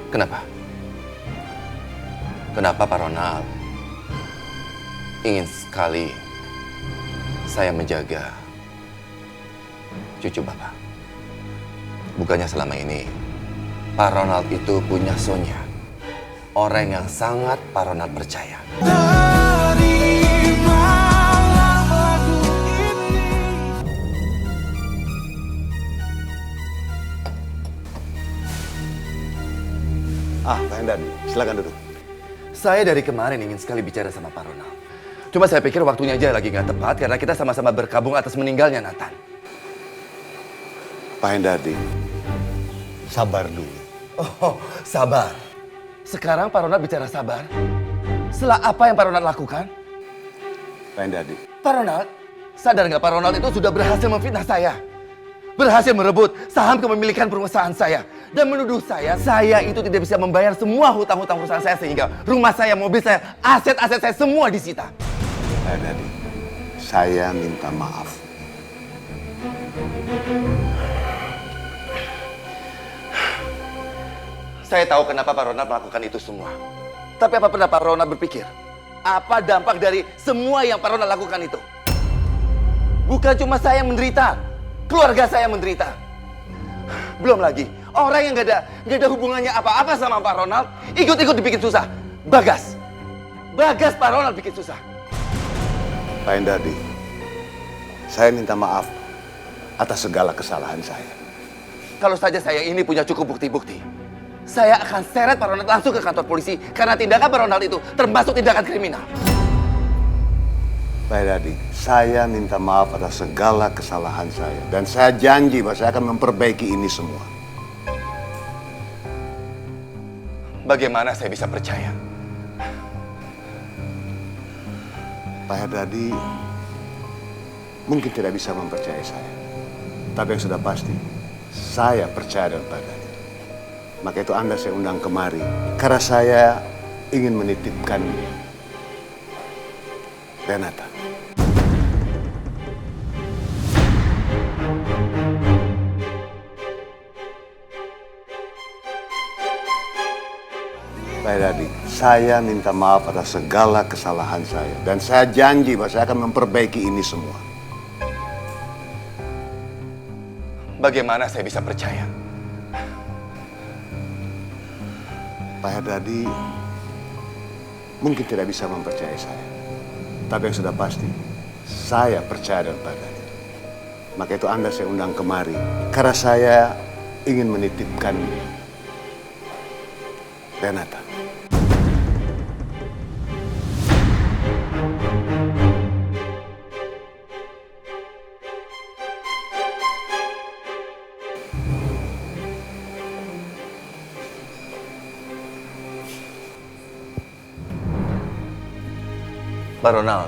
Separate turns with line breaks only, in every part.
Kenapa? Kenapa Pak Ronald ingin sekali saya menjaga cucu Bapak? Bukannya selama ini Pak Ronald itu punya Sonia, orang yang sangat Pak Ronald percaya.
Pak Hendadi, silakan duduk.
Saya dari kemarin ingin sekali bicara sama Pak Ronald. Cuma saya pikir waktunya aja lagi nggak tepat karena kita sama-sama berkabung atas meninggalnya Nathan.
Pak Hendadi, sabar dulu.
Oh, sabar. Sekarang Pak Ronald bicara sabar. Setelah apa yang Pak Ronald lakukan?
Pak Hendadi.
Pak Ronald, sadar nggak Pak Ronald itu sudah berhasil memfitnah saya? Berhasil merebut saham kepemilikan perusahaan saya. Dan menuduh saya itu tidak bisa membayar semua hutang-hutang perusahaan saya sehingga rumah saya, mobil saya, aset-aset saya semua disita.
Pak Hendadi, saya minta maaf.
Saya tahu kenapa Pak Ronald melakukan itu semua. Tapi apa pernah Pak Ronald berpikir? Apa dampak dari semua yang Pak Ronald lakukan itu? Bukan cuma saya yang menderita, keluarga saya menderita. Belum lagi, orang yang gak ada hubungannya apa-apa sama Pak Ronald, ikut-ikut dibikin susah. Bagas Pak Ronald bikin susah.
Pak Hendadi, saya minta maaf atas segala kesalahan saya.
Kalau saja saya ini punya cukup bukti-bukti, saya akan seret Pak Ronald langsung ke kantor polisi karena tindakan Pak Ronald itu termasuk tindakan kriminal.
Pak Hendadi, saya minta maaf atas segala kesalahan saya. Dan saya janji bahwa saya akan memperbaiki ini semua.
Bagaimana saya bisa percaya?
Pak Hendadi mungkin tidak bisa mempercayai saya. Tapi yang sudah pasti, saya percaya dengan Pak Hendadi. Maka itu Anda saya undang kemari. Karena saya ingin menitipkan Renata. Pak Hendadi, saya minta maaf atas segala kesalahan saya. Dan saya janji bahwa saya akan memperbaiki ini semua.
Bagaimana saya bisa percaya?
Pak Hendadi mungkin tidak bisa mempercayai saya. Tapi yang sudah pasti, saya percaya dengan Pak Hendadi. Maka itu Anda saya undang kemari. Karena saya ingin menitipkan Renata.
Pak Ronald,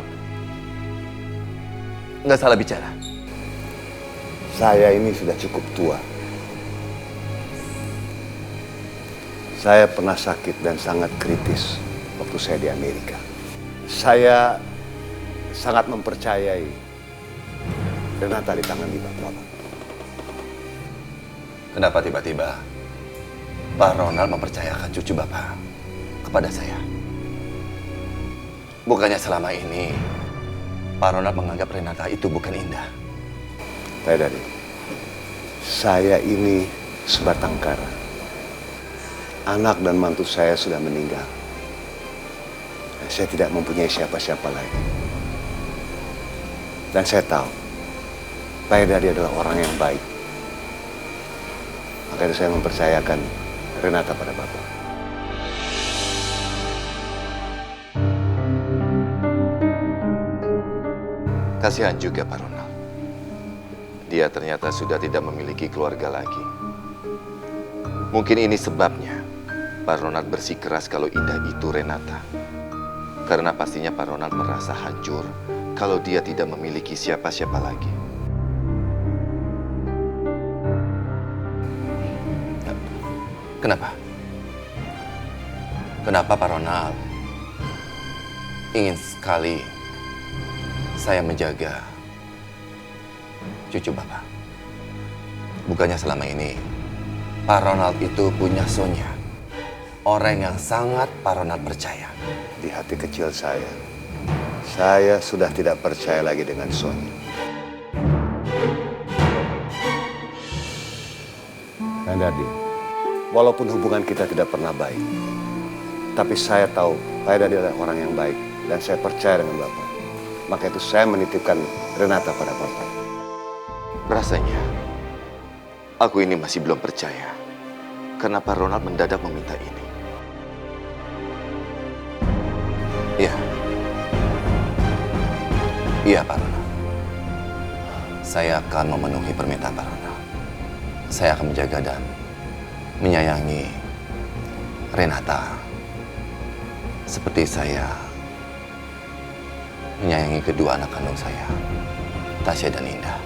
nggak salah bicara.
Saya ini sudah cukup tua. Saya pernah sakit dan sangat kritis waktu saya di Amerika. Saya sangat mempercayai Renata di tangan Bapak.
Kenapa tiba-tiba Pak Ronald mempercayakan cucu Bapak kepada saya? Bukannya selama ini Pak Ronald menganggap Renata itu bukan Indah.
Pak Hendadi, saya ini sebatang kara. Anak dan mantu saya sudah meninggal. Saya tidak mempunyai siapa-siapa lagi. Dan saya tahu, Pak Hendadi adalah orang yang baik. Maka itu saya mempercayakan Renata pada Bapak.
Kasihan juga Pak Ronald. Dia ternyata sudah tidak memiliki keluarga lagi. Mungkin ini sebabnya Pak Ronald bersikeras kalau Indah itu Renata. Karena pastinya Pak Ronald merasa hancur kalau dia tidak memiliki siapa-siapa lagi. Kenapa? Kenapa Pak Ronald ingin sekali saya menjaga cucu Bapak? Bukannya selama ini Pak Ronald itu punya Sonia, orang yang sangat Pak Ronald percaya.
Di hati kecil saya sudah tidak percaya lagi dengan Sony. Dan Dadi, walaupun hubungan kita tidak pernah baik, tapi saya tahu Pak Dadi adalah orang yang baik dan saya percaya dengan Bapak. Maka itu saya menitipkan Renata pada Bapak.
Rasanya aku ini masih belum percaya karena Pak Ronald mendadak meminta ini. Iya. Iya, Pak Ronald. Saya akan memenuhi permintaan Pak Ronald. Saya akan menjaga dan menyayangi Renata seperti saya menyayangi kedua anak kandung saya, Tasya dan Indah.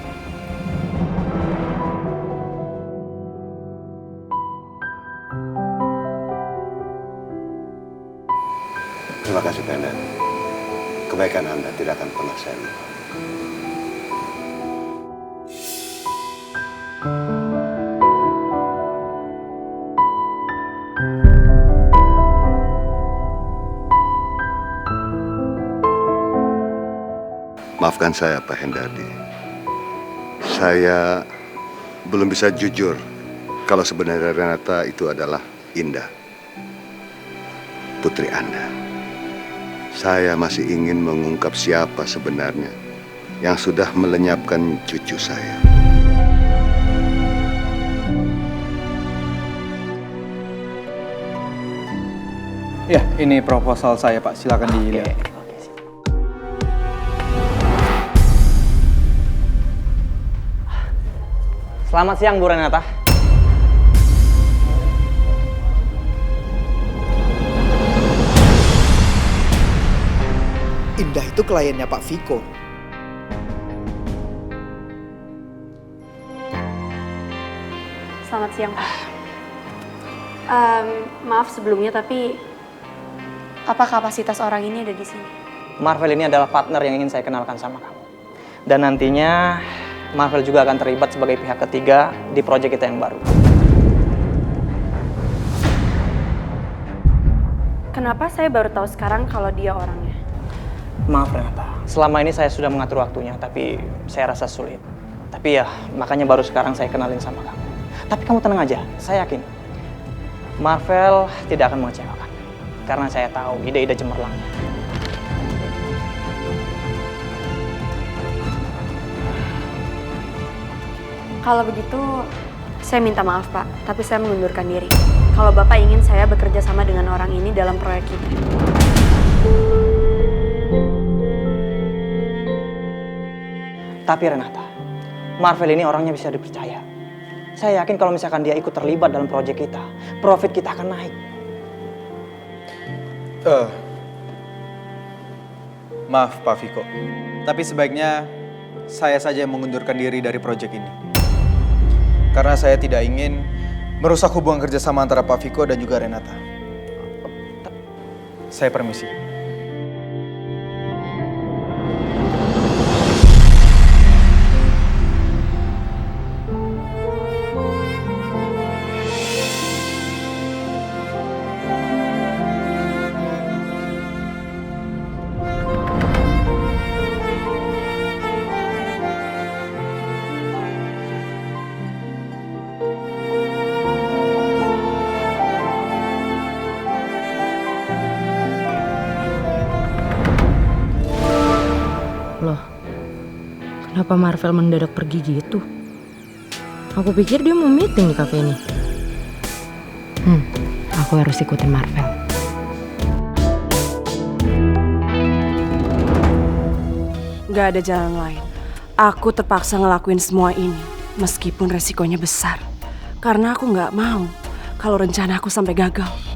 Terima kasih, Pak Dadi. Kebaikan Anda tidak akan pernah saya lupa. Maafkan saya, Pak Hendardi. Saya belum bisa jujur kalau sebenarnya Renata itu adalah Indah, putri Anda. Saya masih ingin mengungkap siapa sebenarnya yang sudah melenyapkan cucu saya.
Ya, ini proposal saya, Pak. Silakan dilihat.
Selamat siang, Bu Renata.
Indah itu kliennya Pak Viko.
Selamat siang, Pak. Maaf sebelumnya, tapi apa kapasitas orang ini ada di sini?
Marvel ini adalah partner yang ingin saya kenalkan sama kamu. Dan nantinya Marvel juga akan terlibat sebagai pihak ketiga di proyek kita yang baru.
Kenapa saya baru tahu sekarang kalau dia orangnya?
Maaf Renata, selama ini saya sudah mengatur waktunya, tapi saya rasa sulit. Tapi ya, makanya baru sekarang saya kenalin sama kamu. Tapi kamu tenang aja, saya yakin Marvel tidak akan mengecewakan. Karena saya tahu ide-ide cemerlangnya.
Kalau begitu, saya minta maaf, Pak. Tapi saya mengundurkan diri. Kalau Bapak ingin saya bekerja sama dengan orang ini dalam proyek ini.
Tapi Renata, Marvel ini orangnya bisa dipercaya. Saya yakin kalau misalkan dia ikut terlibat dalam proyek kita, profit kita akan naik.
Maaf Pak Viko, tapi sebaiknya saya saja yang mengundurkan diri dari proyek ini. Karena saya tidak ingin merusak hubungan kerjasama antara Pak Viko dan juga Renata. Saya permisi.
Loh, kenapa Marvel mendadak pergi gitu? Aku pikir dia mau meeting di kafe ini. Aku harus ikutin Marvel.
Gak ada jalan lain. Aku terpaksa ngelakuin semua ini, meskipun resikonya besar. Karena aku gak mau kalau rencana aku sampai gagal.